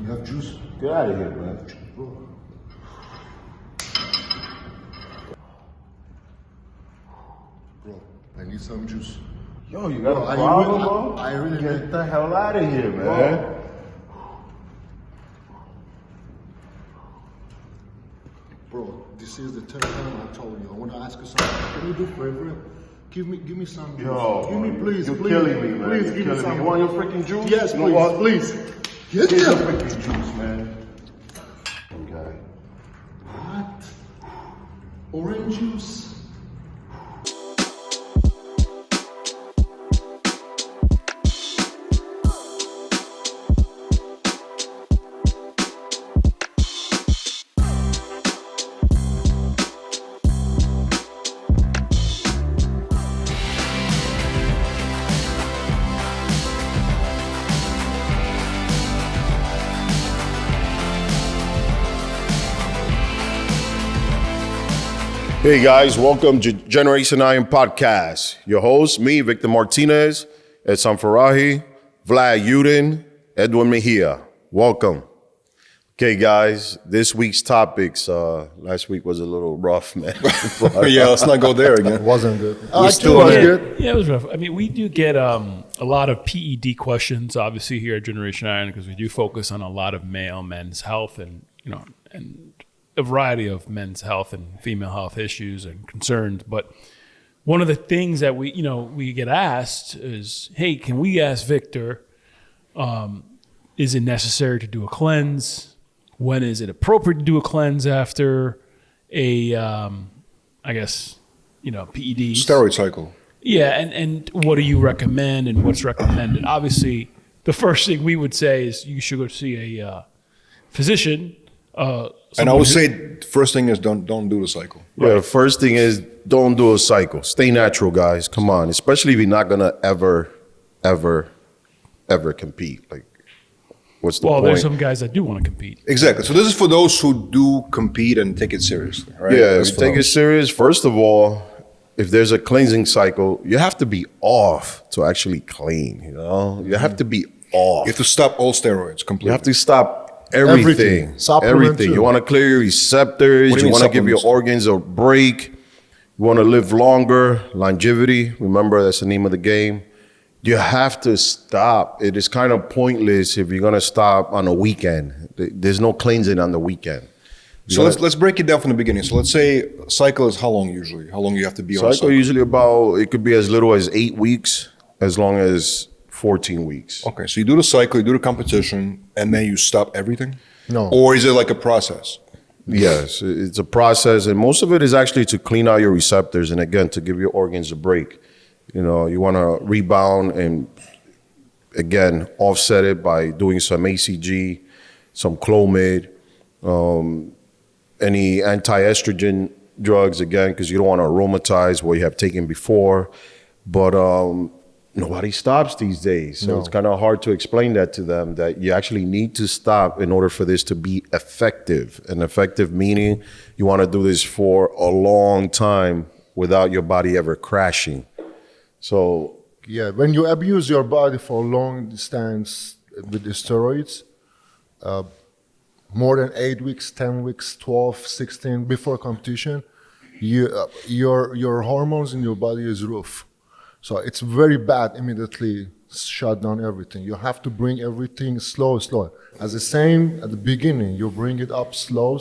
you have juice? Get out of here, man. Bro. Bro, I need some juice. Yo, you got Bro, a problem, really- bro? I really Get need- the hell out of here, man. Bro, this is the third time I told you. I want to ask you something. Can you do a favor? Give me some juice. Yo, give me, please, you're please. killing me, man. Please, You're give me killing some. You want your freaking juice? Yes, You know please, what? please. Yes, Get your yes. freaking juice, man. Okay. What? Orange juice? Hey guys, welcome to Generation Iron Podcast. Your host, me, Victor Martinez, Edson Farahi, Vlad Yudin, Edwin Mejia. Welcome. Okay guys, this week's topics, last week was a little rough, man. Yeah, let's not go there again. It wasn't good. still was on it. good. Yeah, it was rough. I mean, we do get a lot of PED questions, obviously, here at Generation Iron, because we do focus on a lot of men's health, and and a variety of men's health and female health issues and concerns. But one of the things that we get asked is, hey, can we ask Victor, is it necessary to do a cleanse? When is it appropriate to do a cleanse after a, PEDs? Steroid cycle. Yeah, and what do you recommend and what's recommended? Obviously, the first thing we would say is you should go see a physician. And I would say first thing is don't do the cycle. Yeah, first thing is don't do a cycle. Stay natural, guys. Come on. Especially if you're not gonna ever compete. Like, what's the point? there's some guys that do want to compete. Exactly. So this is for those who do compete and take it seriously, right? Yeah, That's if you for take it those. serious, first of all, if there's a cleansing cycle, you have to be off to actually clean, You have to be off. You have to stop all steroids completely. You have to stop everything. Supplement Everything. too. You want to clear your receptors. What do you You mean want to give your supplements? organs a break. You want to live longer. Longevity. Remember, that's the name of the game. You have to stop. It is kind of pointless if you're going to stop on a weekend. There's no cleansing on the weekend. So let's break it down from the beginning. So let's say cycle is how long usually? How long you have to be on Cycle usually it could be as little as 8 weeks, as long as 14 weeks. Okay, so you do the cycle, you do the competition, and then you stop everything? No. Or is it like a process? Yes, it's a process, and most of it is actually to clean out your receptors, and again, to give your organs a break. You want to rebound and, again, offset it by doing some ACG, some Clomid, any anti-estrogen drugs, again, because you don't want to aromatize what you have taken before. But nobody stops these days. So it's kind of hard to explain that to them, that you actually need to stop in order for this to be effective. And effective meaning you want to do this for a long time without your body ever crashing. So Yeah, when you abuse your body for long distance with the steroids, more than 8 weeks, 10 weeks, 12, 16 before competition, your hormones in your body is roof. So it's very bad. Immediately shut down everything. You have to bring everything slow. As the same at the beginning, you bring it up slow.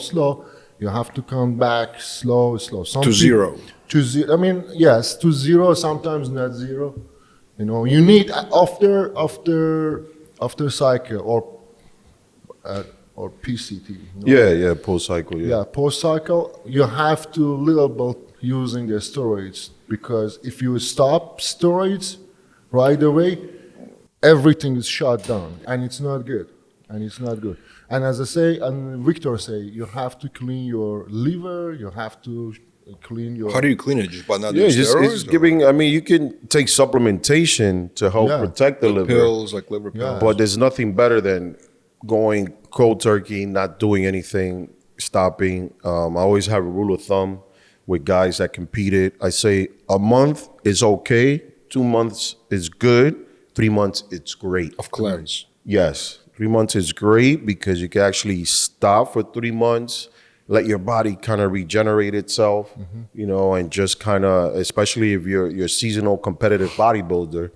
You have to come back slow. To zero. To zero. I mean, yes, to zero. Sometimes not zero. You need after cycle or PCT. yeah, post-cycle, Yeah, post cycle, you have to little bit using the steroids, because if you stop steroids right away, everything is shut down, and it's not good. And as I say, and Victor say, you have to clean your liver. You have to clean your. How do you clean it? Just by not Yeah, doing steroids? it's giving, you can take supplementation to help protect the liver. Pills, like liver pills. Yeah. But there's nothing better than going cold turkey, not doing anything, stopping. I always have a rule of thumb with guys that competed. I say a month is okay, 2 months is good, 3 months it's great. Of cleanse. Yes, 3 months is great because you can actually stop for 3 months, let your body kind of regenerate itself, you know, and just kind of, especially if you're a seasonal competitive bodybuilder,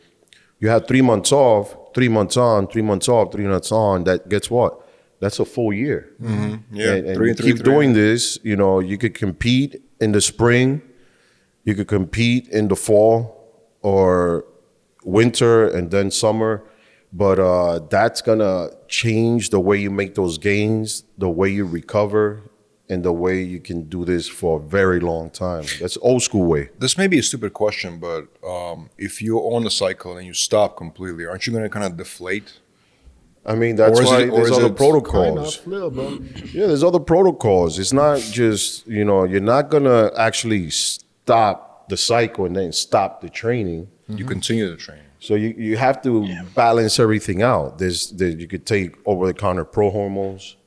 you have 3 months off, 3 months on, 3 months off, 3 months on. That gets what? That's a full year. Yeah, And you keep doing this, you know, you could compete in the spring, you could compete in the fall or winter and then summer, but that's gonna change the way you make those gains, the way you recover, and the way you can do this for a very long time. That's old school way. This may be a stupid question, but if you're on the cycle and you stop completely, aren't you going to kind of deflate? I mean, that's Or is why it- or there's is other it protocols. Yeah, there's other protocols. It's not just, you know, you're not gonna actually stop the cycle and then stop the training. You continue the training. So you have to balance everything out. You could take over-the-counter pro hormones.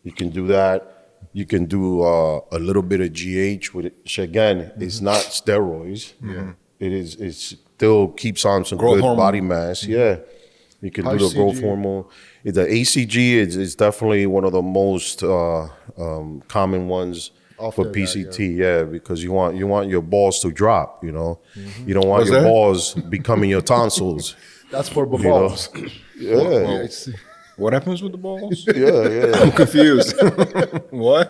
You can do that. You can do a little bit of GH, which again is not steroids. It still keeps on some Growth good hormone. body mass. Yeah, you can do the growth ICG. hormone. The ACG is definitely one of the most common ones After for that, PCT. Yeah, because you want your balls to drop. You know, you don't want What's your that? balls becoming your tonsils. That's for know? balls. Yeah, What happens with the balls? yeah. I'm confused. What?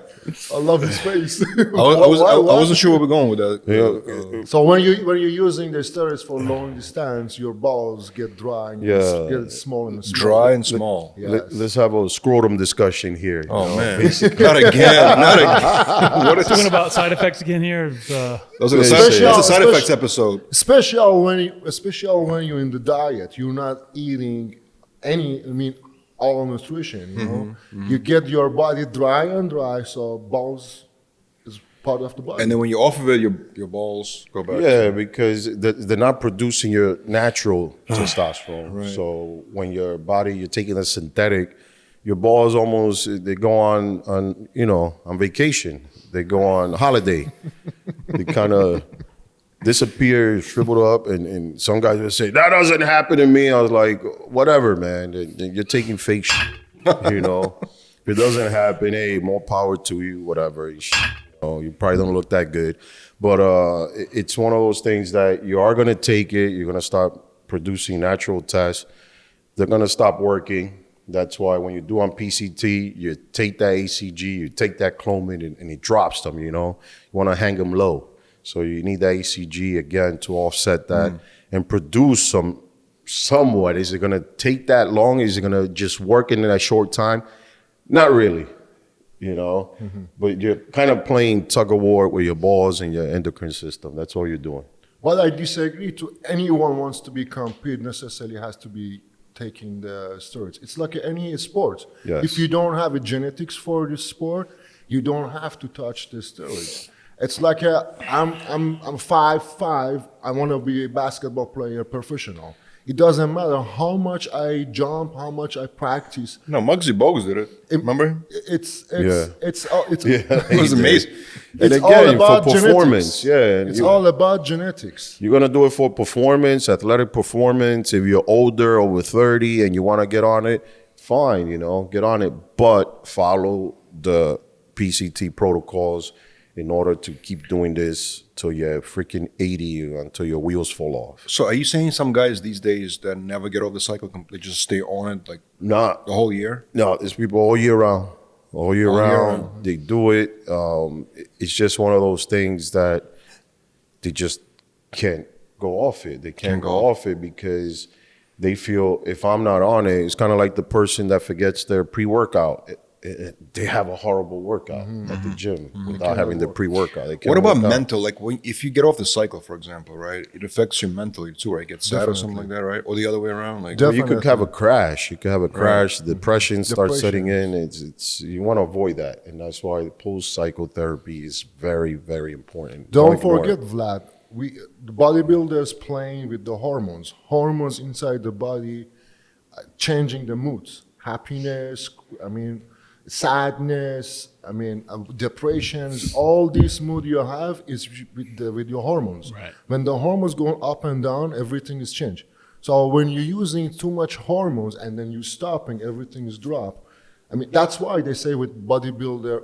I love his face. I wasn't sure where we're going with that. So when you're using the steroids for long distance, your balls get dry and Yeah. get small and small. Dry and small. Yes. Let's have a scrotum discussion here. you Oh know? man, not again, not again. What is Talking about side effects again here. Those are the Special- that's a side special- effects episode. Especially when you're in the diet, you're not eating all nutrition. You know, you get your body dry and dry, so balls is part of the body. And then when you're off of it, your balls go back. Yeah, because they're not producing your natural testosterone. So when your body, you're taking a synthetic, your balls they go on vacation. They go on holiday. They kind of disappear, shriveled up, and some guys would say, that doesn't happen to me. I was like, whatever, man. You're taking fake shit, you know. If it doesn't happen, hey, more power to you, whatever. You probably don't look that good. But it's one of those things that you are going to take it. You're going to start producing natural tests. They're going to stop working. That's why when you do on PCT, you take that ACG, you take that Clomid, and it drops them, you know. You want to hang them low. So you need that ACG again to offset that and produce somewhat. Is it going to take that long? Is it going to just work in that short time? Not really, you know. But you're kind of playing tug of war with your balls and your endocrine system. That's all you're doing. But I disagree. To anyone wants to be compete necessarily has to be taking the steroids. It's like any sport. Yes. If you don't have a genetics for this sport, you don't have to touch the steroids. It's like I'm 5'5". I want to be a basketball player, professional. It doesn't matter how much I jump, how much I practice. No, Muggsy Bogues did it. Remember? It was amazing. And It's all again, about for performance, genetics. It's all about genetics. You're going to do it for performance, athletic performance. If you're older, over 30, and you want to get on it, fine, you know, get on it. But follow the PCT protocols in order to keep doing this till you're freaking 80, until your wheels fall off. So are you saying some guys these days that never get off the cycle, they just stay on it like Nah, the whole year? no, there's people all year round. All year round, they do it. It's just one of those things that they just can't go off it. They can't go off it because they feel if I'm not on it, it's kind of like the person that forgets their pre-workout. They have a horrible workout at the gym without having the pre-workout. They can't What about work out. mental? Like if you get off the cycle, for example, right? It affects you mentally too, right? Get sad or something like that, right? Or the other way around? Like Well, you could have a crash. You could have a crash. Depression starts setting Depression. in. It's you want to avoid that, and that's why post-cycle therapy is very, very important. Don't ignore it. forget, Vlad, the bodybuilders playing with the hormones. Hormones inside the body, changing the moods. Happiness, sadness, depressions. All this mood you have is with your hormones. Right. When the hormones go up and down, everything is changed. So when you're using too much hormones and then you stopping, everything is dropped. I mean, that's why they say with bodybuilder,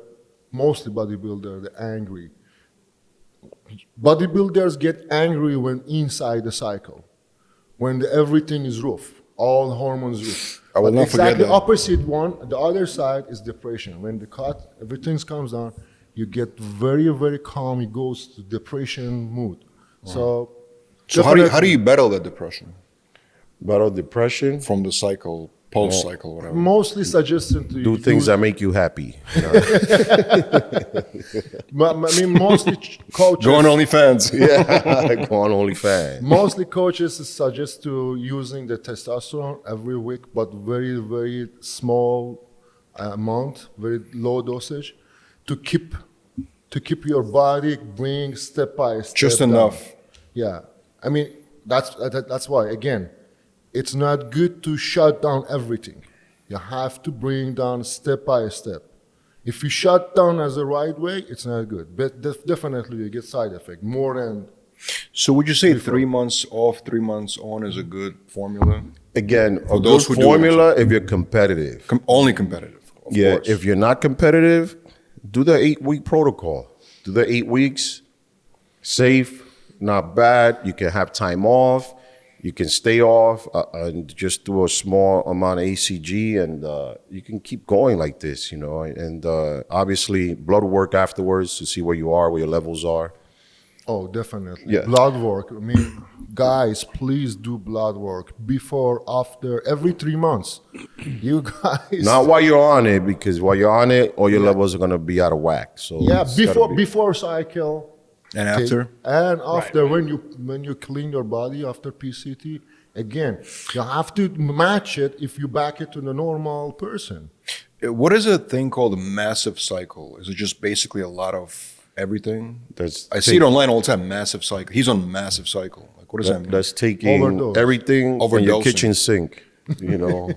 mostly bodybuilder, they're angry. Bodybuilders get angry when inside the cycle, when everything is rough, all hormones rough. I will not forget exactly that. opposite one, the other side is depression. When the cut, everything comes down, you get very, very calm. It goes to depression mood. So how do you battle that depression Battle depression. from the cycle, post cycle, whatever? mostly suggested to Do things that make you happy. You know? I mean, mostly coaches. Go on OnlyFans. Yeah, go on OnlyFans. Mostly coaches suggest to using the testosterone every week, but very, very small amount, very low dosage, to keep your body going step by step. Just down. enough. Yeah, I mean that's why again, it's not good to shut down everything. You have to bring down step by step. If you shut down as the right way, it's not good. But definitely you get side effect more than. So would you say 3 months off, 3 months on is a good formula? Again, a those good who do it. formula if you're competitive. Only competitive. Of course. If you're not competitive, do the 8-week protocol. Do the 8 weeks. Safe, not bad. You can have time off. You can stay off and just do a small amount of ACG, and you can keep going like this, you know. And obviously, blood work afterwards to see where you are, where your levels are. Oh, definitely. Yeah. Blood work. I mean, guys, please do blood work before, after, every 3 months. You guys. Not while you're on it, because while you're on it, all your levels are gonna be out of whack. So Yeah, it's gotta be- before cycle. And after? And after, when you clean your body after PCT, again, you have to match it if you back it to the normal person. What is a thing called a massive cycle? Is it just basically a lot of everything? I see it online all the time, massive cycle. He's on massive cycle. Like, what does that mean? That's taking Overdose. everything from your Overdosing. kitchen sink. You know,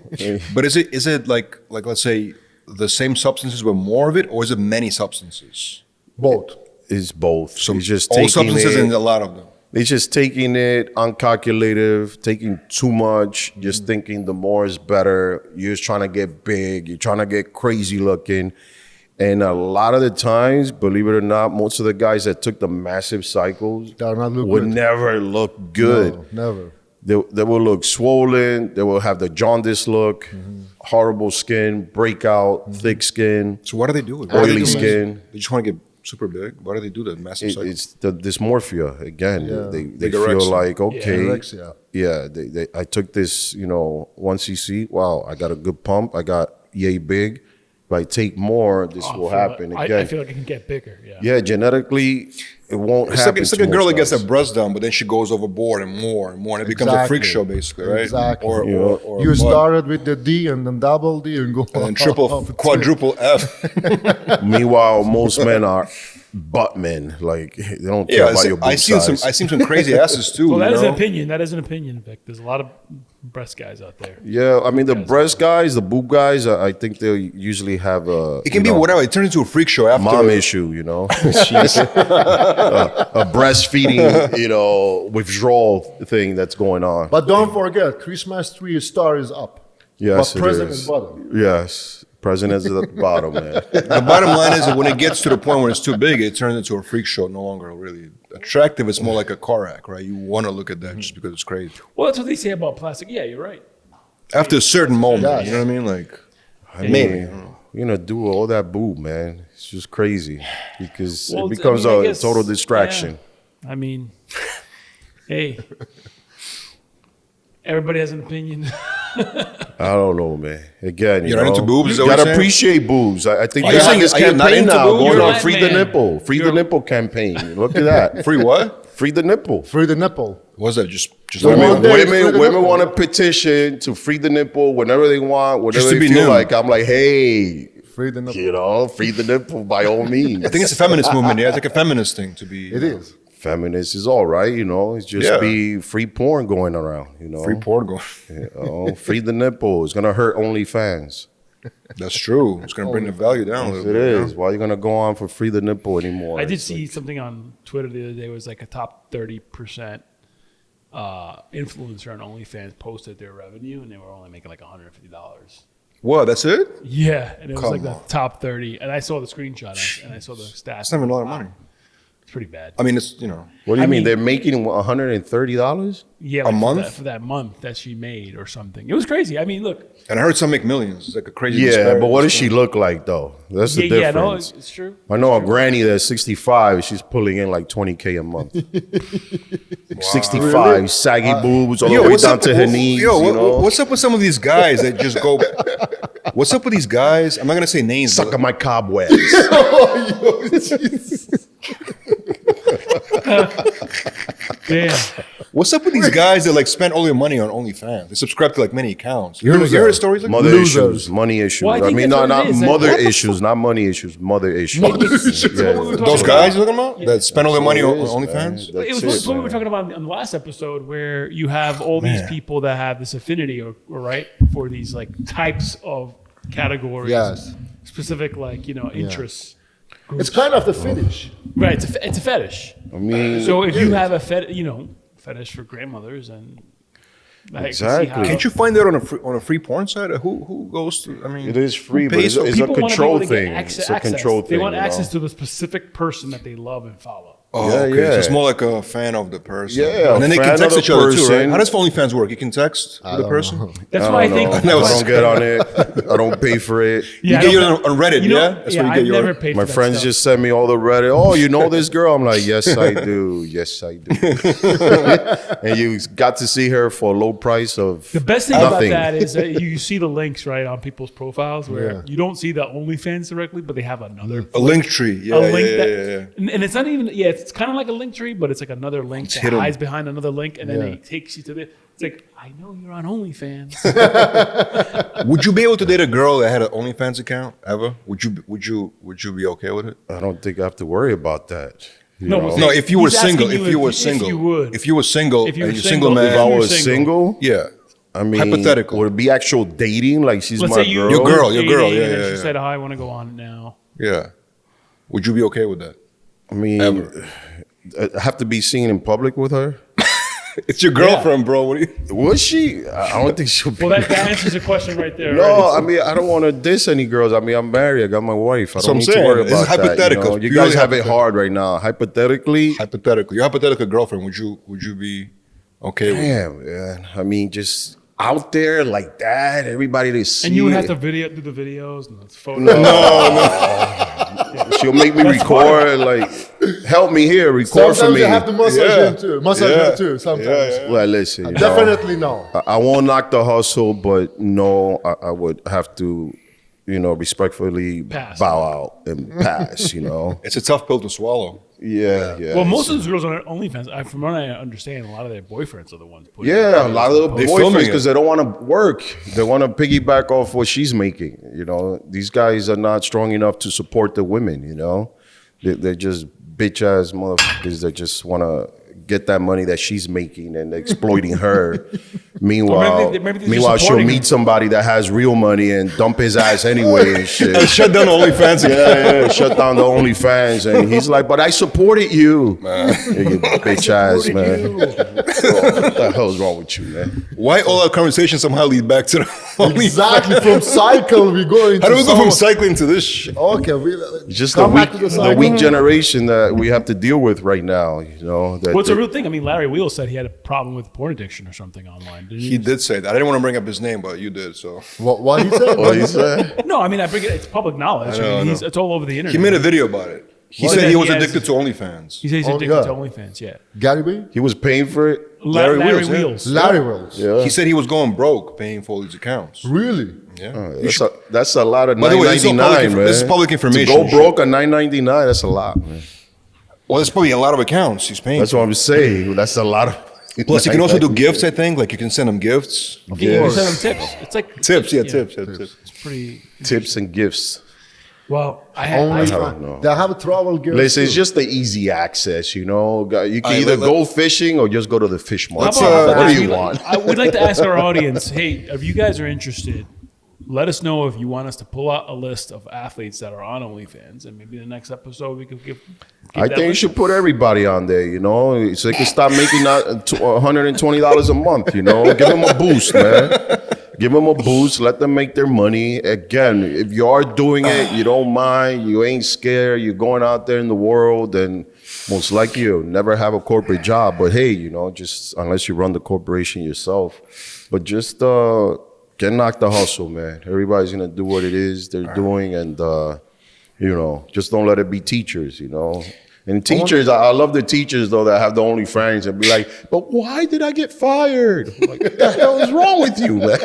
But is it like let's say the same substances with more of it, or is it many substances? Both. it's both. So it's just all taking substances it, and a lot of them. It's just taking it uncalculative, taking too much, just thinking the more is better. You're just trying to get big. You're trying to get crazy looking. And a lot of the times, believe it or not, most of the guys that took the massive cycles They're not look would good. never look good. No, never. They will look swollen. They will have the jaundice look, horrible skin, breakout, thick skin, So what do they do? Why do oily they do skin. They just want to get super big. Why do they do that massive cycle? It's the dysmorphia again. Yeah. They Bigorexia. feel like, okay, Anorexia. yeah. I took this, 1cc. Wow, I got a good pump. I got yay big. If I take more, this will happen again. I feel like it can get bigger. Yeah. Yeah, genetically, it won't happen. It's like a to girl that most gets guys. her breast done, but then she goes overboard and more, and it becomes a freak show, basically, right? Exactly. Or You a bud. started with the D and then double D and go and then up to quadruple F. Meanwhile, most men are butt men. Like they don't care Yeah, about your boob size. I seen some crazy asses too. Well, that you is know? an opinion. That is an opinion, Vic. There's a lot of breast guys out there. Yeah, I mean the breast guys, the boob guys. I think they usually have a. It can be whatever. It turns into a freak show after. Mom issue, She's a breastfeeding, withdrawal thing that's going on. But don't forget, Christmas tree star is up. Yes, but it present is. is bottom. Yes, present is at the bottom, man. The bottom line is that when it gets to the point where it's too big, it turns into a freak show. No longer really attractive. It's more like a car act, right? You want to look at that just because it's crazy. Well, that's what they say about plastic. Yeah, you're right. After a certain moment, Yes. you know what I mean? Like, I mean, you're gonna do all that boob, man. It's just crazy because Well, it becomes I a guess, total distraction. yeah. I mean, hey, everybody has an opinion. I don't know, man. Again, You're not into boobs, is that You what gotta you're saying? appreciate boobs. I think Are they you have saying- this are you not campaign into now boobs? going You're on right, Free the man. Nipple. Free the You're- Nipple campaign. Look at that. free what? Free the nipple. Free the nipple. What's that? Just The one Women, day free the women nipple. want to petition to free the nipple whenever they want, whatever Just to they be feel new. like. I'm like, hey, Free the nipple. free the nipple by all means. I think it's a feminist movement. Yeah, it's like a feminist thing to be. It is. Feminist is all right, It's just Yeah. be free porn going around, Free porn going. Free the nipple. It's gonna hurt OnlyFans. That's true. It's going to bring the value down a Yes, little it bit. is. Why are you gonna go on for free the nipple anymore? I did It's see something on Twitter the other day. It was like a top 30% influencer on OnlyFans posted their revenue, and they were only making like $150. What? That's it? Yeah, and it was Come like the on. top 30, and I saw the screenshot and I saw the stats. That's not even a lot of money. It's pretty bad. I mean, it's, you know. What do you I mean? mean- They're making $130? Yeah, A like month? for that month that she made or something. It was crazy. I mean, look. And I heard some make millions. It's like a crazy Yeah, disparity. but what does she look like though? That's the Yeah, no, difference. it's true. I know a granny that's 65. She's pulling in like $20K a month. 65, Really? saggy boobs all Yo, the way what's down up- to her knees. Yo, you know? what's up with some of these guys that just go? What's up with these guys? I'm not gonna say names. Suck but- on my cobwebs. Damn. What's up with these guys that like spend all their money on OnlyFans? They subscribe to like many accounts. You heard stories like Mother that? issues, money issues. Well, I I think mean, that's no, what not it is. Like, mother what the issues, not money issues, mother issues. Maybe it's what we were talking Those about. guys you're talking about that spend all their money on That's OnlyFans? It was it, what we were man. talking about in the last episode, where you have all these people that have this affinity, or right, for these like types of categories, Yes. specific like interests. It's kind of the finish. Right, it's a fetish. I mean, So if you have a fetish for grandmothers, and I can see Exactly. how- Can't you find that on a free porn site? Who goes to? I mean, it is free, who but pays it's for- a people wanna be control able to get thing. It's a control thing. They want you know? access to the specific person that they love and follow. Oh, Yeah, okay. yeah. So it's more like a fan of the person. Yeah, and then they a can fan text of each the other too, right? person. How does OnlyFans work? You can text the person. That's I why I don't think. know. was- I don't get on it. I don't pay for it. Yeah, You I get don't- it on Reddit, you know, yeah? That's where you get I've your- never paid My for that friends stuff. just send me all the Reddit. Oh, you know this girl? I'm like, yes, I do. Yes, I do. And you got to see her for a low price of The best thing nothing. about that is that you see the links right on people's profiles, where Yeah. you don't see the OnlyFans directly, but they have another A link tree. Yeah, a yeah, link yeah, that, yeah. And it's not even it's kind of like a link tree, but it's like another link that hidden. hides behind another link, and then Yeah. it takes you to the. It's like, I know you're on OnlyFans. Would you be able to date a girl that had an OnlyFans account ever? Would you be okay with it? I don't think I have to worry about that. You No, know? but No, if you were He's asking single, you if you were if single, you would. if you were single, If you were and you're single, single if I man, you were was single, yeah. I mean, Hypothetical. would it be actual dating? Like she's Let's my say you, girl. Your girl, you're your girl, dating, yeah, and then yeah, she yeah. said, "Oh, I want to go on it now." Yeah. Would you be okay with that? I mean, Ever. I have to be seen in public with her. It's your girlfriend, bro. What do you? Was she? I don't think she'll be. Well, that answers the question right there. No, already. I mean I don't want to diss any girls. I mean I'm married. I got my wife. I That's don't what need I'm to worry saying. It's about that. hypothetical. You Purely guys have it hypothetical. hard right now. Hypothetically, Hypothetical. Your hypothetical girlfriend. Would you be okay with? damn, man. I mean, just out there like that, everybody to see. And you would have it. to do the videos and the photos. She'll make me record. Like, help me here. Record Sometimes for me. you have to massage Yeah. him too. Massage Yeah. him too. Sometimes. Yeah, yeah. Well, listen. you know, Definitely no. I won't knock the hustle, but no, I would have to, respectfully Pass. bow out and pass. It's a tough pill to swallow. Yeah. Well, most of those girls on OnlyFans, from what I understand, a lot of their boyfriends are the ones putting. Yeah, a lot of the They filming boyfriends it. because they don't want to work. They want to piggyback off what she's making. These guys are not strong enough to support the women. They're just bitch ass motherfuckers that just want to get that money that she's making and exploiting her. Meanwhile, maybe they're just she'll supporting meet him. somebody that has real money and dump his ass anyway and shit. Shut down OnlyFans again. Yeah, shut down the OnlyFans, and he's like, "But I supported you, you bitch ass man. What the hell's wrong with you, man?" Why all our conversations somehow lead back to the OnlyFans? Exactly. From cycle, we go into. How do we go from some- cycling to this shit? Okay, we Just the come back weak, to the the cycle. weak generation that we have to deal with right now. That Well, it's a real thing. I mean, Larry Wheel said he had a problem with porn addiction or something online. Didn't He did say that. I didn't want to bring up his name, but you did. So What he said? what he said. No, I mean, I bring it. It's public knowledge. I know. It's all over the internet. he made a video about it. He Well, said then he was he has- addicted to OnlyFans. He says he's Oh, addicted yeah. to OnlyFans. Yeah, Gary B? He was paying for it. Larry Larry Wheels, yeah. Wheels. Larry Wells. Yeah, He said he was going broke paying for all these accounts. Really? Yeah. that's a lot of By the way, this is all $9.99, public man. this is public information. To go broke on $9.99, that's a lot, man. Well, there's probably a lot of accounts he's paying. That's what I'm saying. That's a lot of. Plus, you can also do gifts. I think, like you can send them gifts. You can send them tips. It's like Tips, yeah, tips. It's pretty. tips and gifts. Well, Only don't know. they have a travel gear. Listen, it's too. just the easy access, You can Alright, either let- go fishing or just go to the fish market. How about- What do we- you want? I would like to ask our audience, hey, if you guys are interested, let us know if you want us to pull out a list of athletes that are on OnlyFans, and maybe the next episode we could give I think you should put everybody on there, you know, so they can stop making $120 a month, you know. Give them a boost, man. Give them a boost. Let them make their money. Again, if you are doing it, you don't mind, you ain't scared, you're going out there in the world, and most likely you'll never have a corporate job. But hey, you know, just unless you run the corporation yourself. But just get knocked the hustle, man. Everybody's going to do what it is they're doing, and, you know, just don't let it be teachers, you know. And teachers, I love the teachers, though, that have the OnlyFans and be like, but why did I get fired? I'm like, what the hell is wrong with you, man?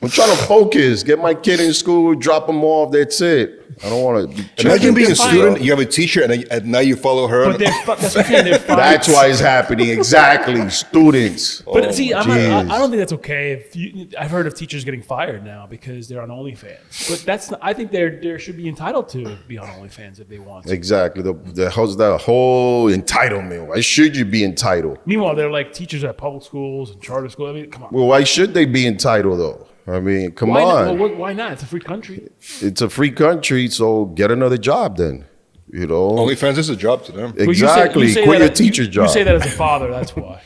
I'm trying to focus, get my kid in school, drop them off, that's it. I don't want to be Imagine being a student, you have a teacher, and now you follow her. But that's what I'm saying, they're fired. That's why it's happening. Exactly. Students. But see, I don't think that's okay. I've heard of teachers getting fired now because they're on OnlyFans. But I think they should be entitled to be on OnlyFans if they want to. Exactly. The whole entitlement. Why should you be entitled? Meanwhile, they're like teachers at public schools and charter schools. I mean, come on. Well, why should they be entitled, though? I mean, come on. Well, why not? It's a free country. It's a free country, so get another job then. You know, OnlyFans is a job to them. Exactly. You say Quit that your teacher's job. You say that as a father. That's why.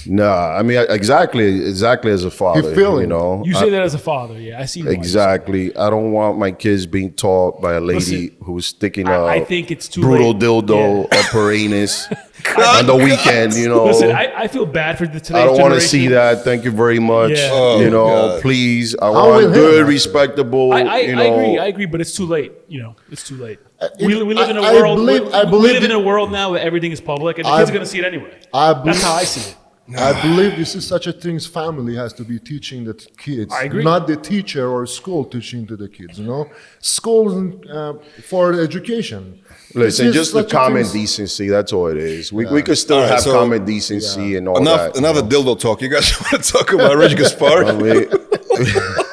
Nah, I mean, exactly as a father. You know, you say that as a father. Yeah, I see. Exactly. I don't want my kids being taught by a lady who's sticking I think it's too brutal late. dildo up her anus on the weekend. You know, listen, I feel bad for today's I don't want to generation. see that. Thank you very much. Yeah. Oh, you know, God. please. I want good, respectable. I agree, but it's too late. You know, it's too late. We live in a world. We live in a world now where everything is public, and the kids are going to see it anyway. That's how I see it. I believe this is such a thing. Family has to be teaching the kids, I agree. not the teacher or school teaching to the kids. You know, schools for education. Listen, just the such a common thing. decency. That's all it is. We could still have so- common decency and all that. Enough of dildo talk. You guys want to talk about Rich Gaspari? I mean,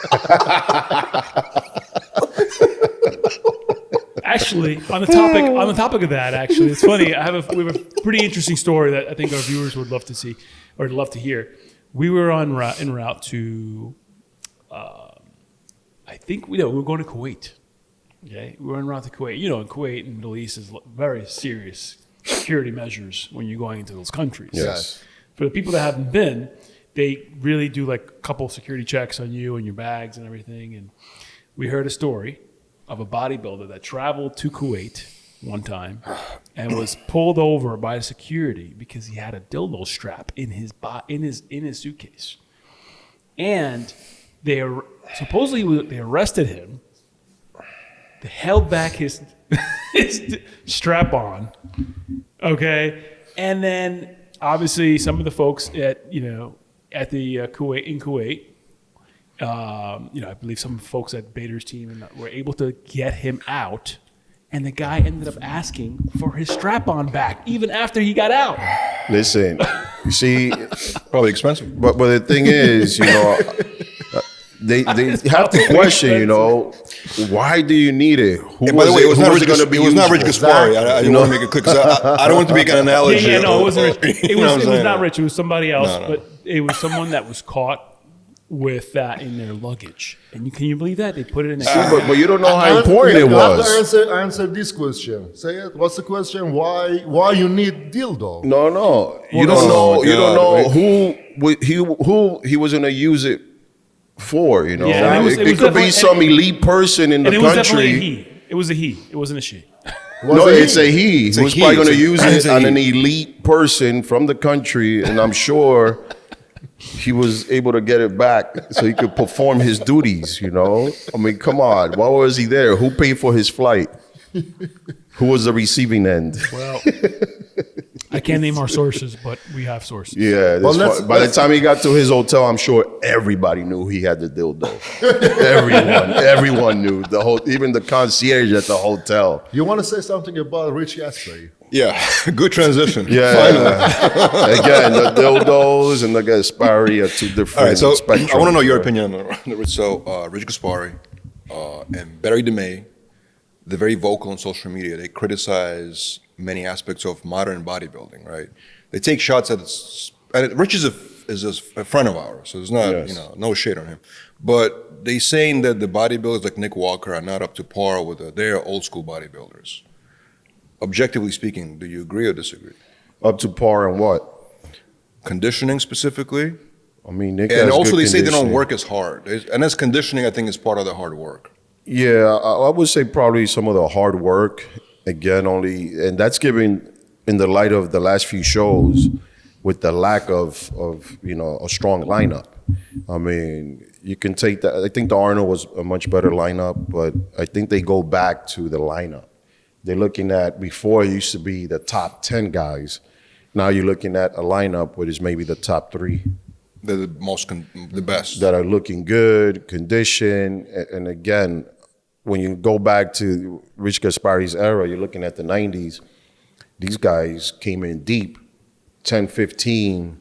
Actually, on the topic of that, actually, it's funny. We have a pretty interesting story that I think our viewers would love to see or love to hear. We were en route to, I think we were going to Kuwait. Okay, we were en route to Kuwait. You know, in Kuwait and Middle East is very serious security measures when you're going into those countries. yes. For the people that haven't been, they really do like a couple security checks on you and your bags and everything. And we heard a story of a bodybuilder that traveled to Kuwait one time and was pulled over by security because he had a dildo strap in his suitcase. And they arrested him. They held back his strap on. Okay, and then obviously some of the folks at the Kuwait. I believe some folks at Bader's team were able to get him out, and the guy ended up asking for his strap-on back even after he got out. Listen, you see, Probably expensive. but the thing is, you know, they have to question, you know, why do you need it? Who And by the way, it was not Rich going to be useful? Gaspari. I didn't want to make it quick because I don't want to make an analogy. No, it wasn't Rich. You know what I'm It was saying? not Rich. It was somebody else, No. but it was someone that was caught with that in their luggage. And can you believe that? They put it in their But you don't know how important it You have was. to answer this question. Say it. What's the question? Why you need dildo? No. You don't know. You don't know who he was going to use it for. You know, Yeah, and it it was could be definitely- some elite person in the And it was definitely a country. he. It was a he. It wasn't a she. No, it's a he. It's He a was he. probably going to It's a- use it's it a on he. an elite person from the country, and I'm sure he was able to get it back so he could perform his duties. You know, I mean, come on, why was he there? Who paid for his flight? Who was the receiving end? Well, I can't name our sources, but we have sources. Yeah, by the time he got to his hotel, I'm sure everybody knew he had the dildo. everyone knew. Even the concierge at the hotel. You want to say something about Rich Gaspari? Yeah, good transition. Yeah. Again, the dildos and the Gaspari are two different All right, so spectrums. I want to know your opinion on it. So, Rich Gaspari and Barry DeMay, they're very vocal on social media. They criticize many aspects of modern bodybuilding, right? They take shots at and Rich is a a friend of ours, so it's not no shade on him. But they saying that the bodybuilders like Nick Walker are not up to par with their old school bodybuilders. Objectively speaking, do you agree or disagree? Up to par in what? Conditioning specifically. I mean, Nick And has also good they say they don't conditioning. work as hard. And that's conditioning, I think, is part of the hard work. Yeah, I would say probably some of the hard work, again, and that's given in the light of the last few shows with the lack of a strong lineup. I mean, you can take that. I think the Arnold was a much better lineup, but I think they go back to the lineup. They're looking at, before it used to be the top 10 guys. Now you're looking at a lineup where it's maybe the top 3. They're the best. That are looking good, conditioned, and again, when you go back to Rich Gaspari's era, you're looking at the 90s, these guys came in deep, 10, 15,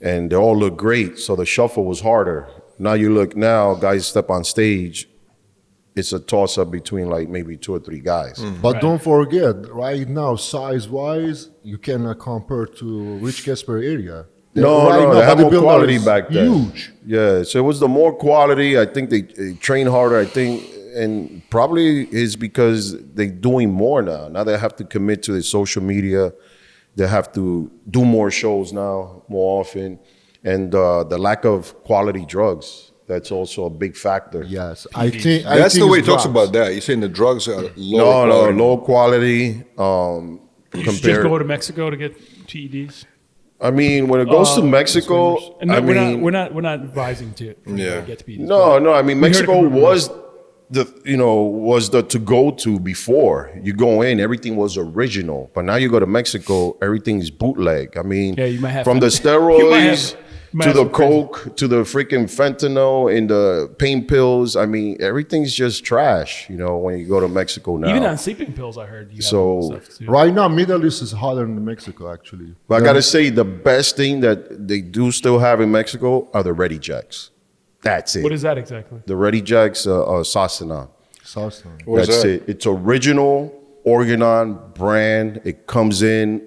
and they all look great, so the shuffle was harder. Now guys step on stage, it's a toss-up between like maybe 2 or 3 guys. But don't forget, right now, size-wise, you cannot compare to Rich Casper area. No, they have more quality back then. Huge. Yeah, so it was the more quality. I think they train harder. I think, and probably is because they're doing more now. Now they have to commit to the social media. They have to do more shows now, more often. And the lack of quality drugs, that's also a big factor. Yes, I think That's the way he it's talks drugs. about that. You're saying the drugs are low quality. Low quality. You should just go to Mexico to get PEDs. I mean, when it goes to Mexico, and I we're mean, we're not advising to get to PEDs. no. I mean, We heard Mexico it from was the to go to before. You go in, everything was original, but now you go to Mexico, everything's bootleg. I mean, Yeah, you might have from the you might steroids have to the some crazy- coke to the freaking fentanyl and the pain pills. I mean, everything's just trash. When you go to Mexico now. Even on sleeping pills, I heard. You have So, stuff too. Right now, Middle East is hotter than Mexico, actually. But I gotta say, the best thing that they do still have in Mexico are the Ready Jacks. That's it. What is that exactly? The Ready Jacks, Sasana. Southern. What is That's that? it. It's original Organon brand. It comes in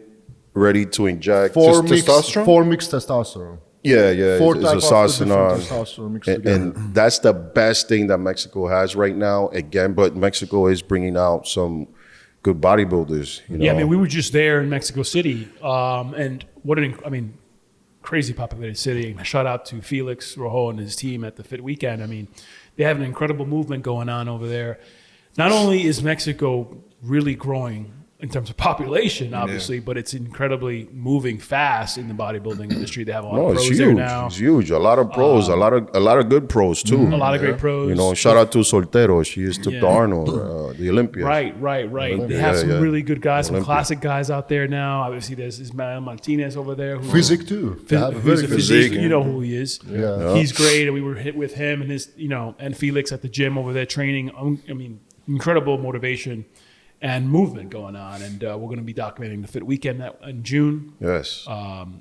ready to inject. Four Just mixed testosterone? testosterone. Yeah. Four It's type a of different Sasana. testosterone mixed And, together. and that's the best thing that Mexico has right now. Again, but Mexico is bringing out some good bodybuilders. Yeah, I mean, we were just there in Mexico City, and what crazy populated city. Shout out to Felix Rojo and his team at the Fit Weekend. I mean, they have an incredible movement going on over there. Not only is Mexico really growing in terms of population, obviously, but it's incredibly moving fast in the bodybuilding industry. They have a lot of it's pros there huge. now. It's huge. A lot of pros. a lot of good pros too. A lot of great pros. Shout out to Soltero. She just took the Arnold, the Olympian. Right. They have some really good guys, some Olympia. classic guys out there now. Obviously, there's Ismael Martinez over there. Physique too. They have a Who's very a good physique. physique, You know who he is. Yeah. He's great, and we were hit with him and his, and Felix at the gym over there training. I mean, incredible motivation and movement going on. And we're going to be documenting the Fit Weekend in June. Yes.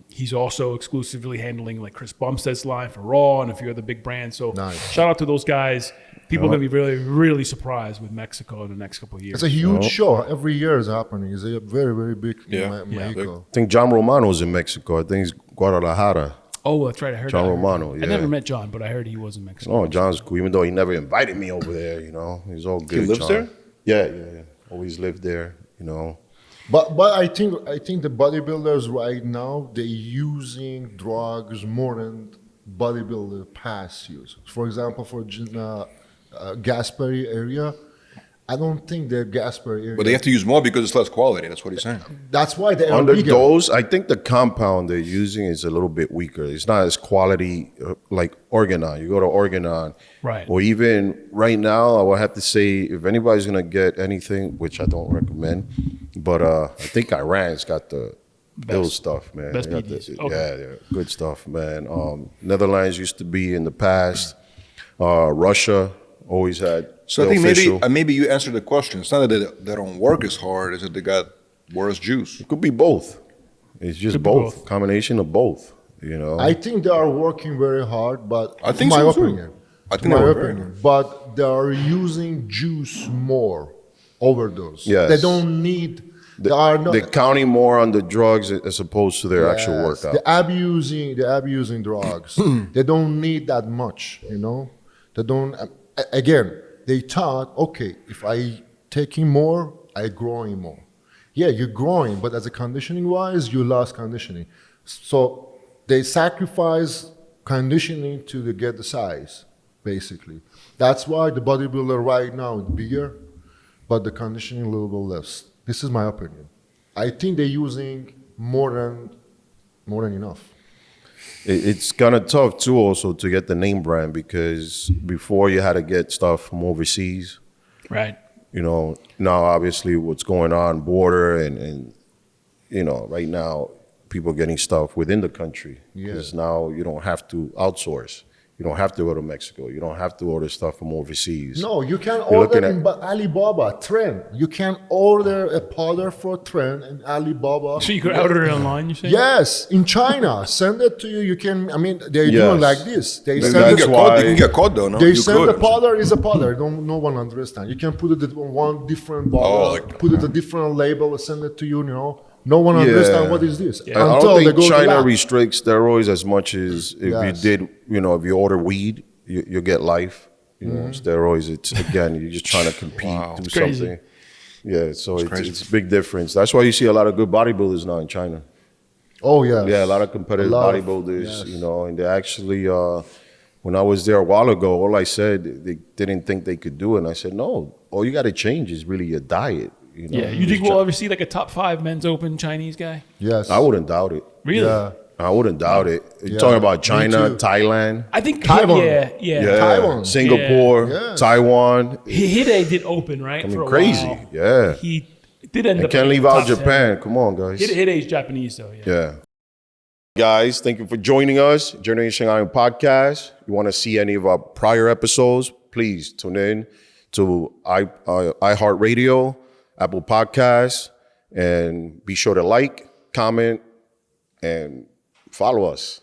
He's also exclusively handling like Chris Bumstead's line for Raw and a few other big brands. So Nice. shout out to those guys. People are going to be really, really surprised with Mexico in the next couple of years. It's a huge show. Every year is happening. It's a very, very big Mexico. I think John Romano's in Mexico. I think it's Guadalajara. Oh, that's right. I heard John that. Romano, I yeah. never met John, but I heard he was in Mexico. Oh, John's cool. Even though he never invited me over there, he's all good. He lives John. there? Yeah. Always lived there, But I think the bodybuilders right now, they're using drugs more than bodybuilder past use. For example, for Gaspari area, I don't think the Gaspari area. But they have to use more because it's less quality. That's what he's saying. That's why they are Under bigger. those, I think the compound they're using is a little bit weaker. It's not as quality like Organon. You go to Organon. Right. Or even right now, I would have to say, if anybody's going to get anything, which I don't recommend, but I think Iran's got the ill stuff, man. Best They got PEDs. the- Okay. Yeah, good stuff, man. Netherlands used to be in the past. Russia always had So I the think official. maybe you answered the question. It's not that they don't work as hard, it's that they got worse juice. It could be both. It's just Could be both. both. Combination of both, I think they are working very hard, but I think my so, too. opinion. I think my they work very opinion. But they are using juice more overdose. Yes. They don't need They're counting more on the drugs as opposed to their actual workout. They're abusing drugs. They don't need that much, you know. They don't. Again, they thought, okay, if I taking more, I growing more. Yeah, you're growing, but as a conditioning wise, you lost conditioning. So they sacrifice conditioning to get the size, basically. That's why the bodybuilder right now is bigger, but the conditioning a little bit less. This is my opinion. I think they're using more than enough. It's kind of tough too, also to get the name brand, because before you had to get stuff from overseas. Right. You know, now obviously what's going on border and you know, right now people getting stuff within the country, because now you don't have to outsource. You don't have to go to Mexico. You don't have to order stuff from overseas. No, you can order in Alibaba, Trend. You can order a powder for Trend in Alibaba. So you could order it online, you say? Yes, in China. Send it to you. You can, I mean, they're doing like this. They You send can get caught though, no? They You send could. the powder is a powder. No one understand. You can put it in one different bottle, put it a different label, send it to you, you know. No one understand what is this. I don't think China restricts steroids as much as if you did, you know, if you order weed, you get life. You know, steroids, it's again, you're just trying to compete, do something. Yeah, so it's a big difference. That's why you see a lot of good bodybuilders now in China. Oh, yeah. Yeah, a lot of competitive bodybuilders, you know, and they actually, when I was there a while ago, all I said, they didn't think they could do it. And I said, no, all you got to change is really your diet. You know? Yeah, you think we'll ever see like a top 5 men's open Chinese guy? Yes. I wouldn't doubt it. Really? Yeah. I wouldn't doubt it. You're talking about China, Thailand. I think Taiwan. Yeah. Taiwan. Singapore, Taiwan. Hide did open, right? I mean, for a crazy. while. Yeah. He did end up. Can't leave out Japan. Come on, guys. Hide's Japanese, though. Yeah. Guys, thank you for joining us. Generation Iron Podcast. You want to see any of our prior episodes, please tune in to iHeartRadio, Apple Podcasts, and be sure to like, comment, and follow us.